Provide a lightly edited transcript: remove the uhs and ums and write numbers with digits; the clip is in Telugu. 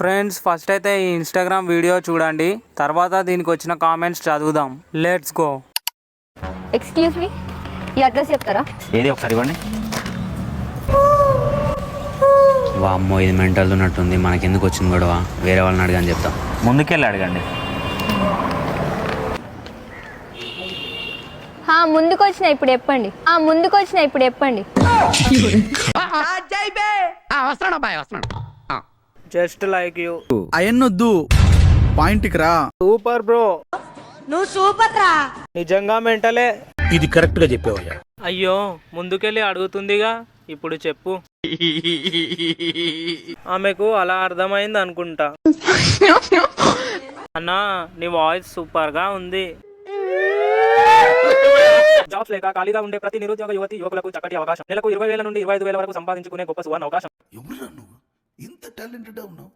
ఫ్రెండ్స్ ఫస్ట్ అయితే ఈ ఇన్స్టాగ్రామ్ వీడియో చూడండి, తర్వాత దీనికి వచ్చిన కామెంట్స్ చదువుదాం. Let's go. ఎక్స్క్యూజ్ మీ, ఈ అడ్రస్ చెప్తారా? ఏది ఒకసారి ఇవ్వండి. వామ్మో ఇది మెంటల్ ఉన్నట్టుంది, మనకెందుకు వచ్చింది గొడవ, వేరే వాళ్ళని అడగని చెప్తాం. ముందుకెళ్ళి అడగండి. ముందుకు వచ్చిన ఇప్పుడు చెప్పండి. Just like you. అయన్నొద్దు, పాయింట్కి రా. సూపర్ బ్రో, నువ్వు సూపర్ రా. నిజంగా మెంటలే. ఇది కరెక్ట్ గా చెప్పావయ్యా. అయ్యో ముందుకెళ్ళి అడుగుతుందిగా, ఇప్పుడు చెప్పు. ఆమెకు అలా అర్థమైంది అనుకుంటా. అన్నా నీ వాయిస్ సూపర్ గా ఉంది. జాబ్స్ లేక ఖాళీగా ఉండే ప్రతి నిరుద్యోగ యువకులకు చక్కటి అవకాశం. నెలకు 20,000 నుండి 25,000 వరకు సంపాదించుకునే గొప్ప సువర్ణ అవకాశం. ఎవరురా నువ్వు, ఇంత టాలెంటెడ్ ఉన్నావు?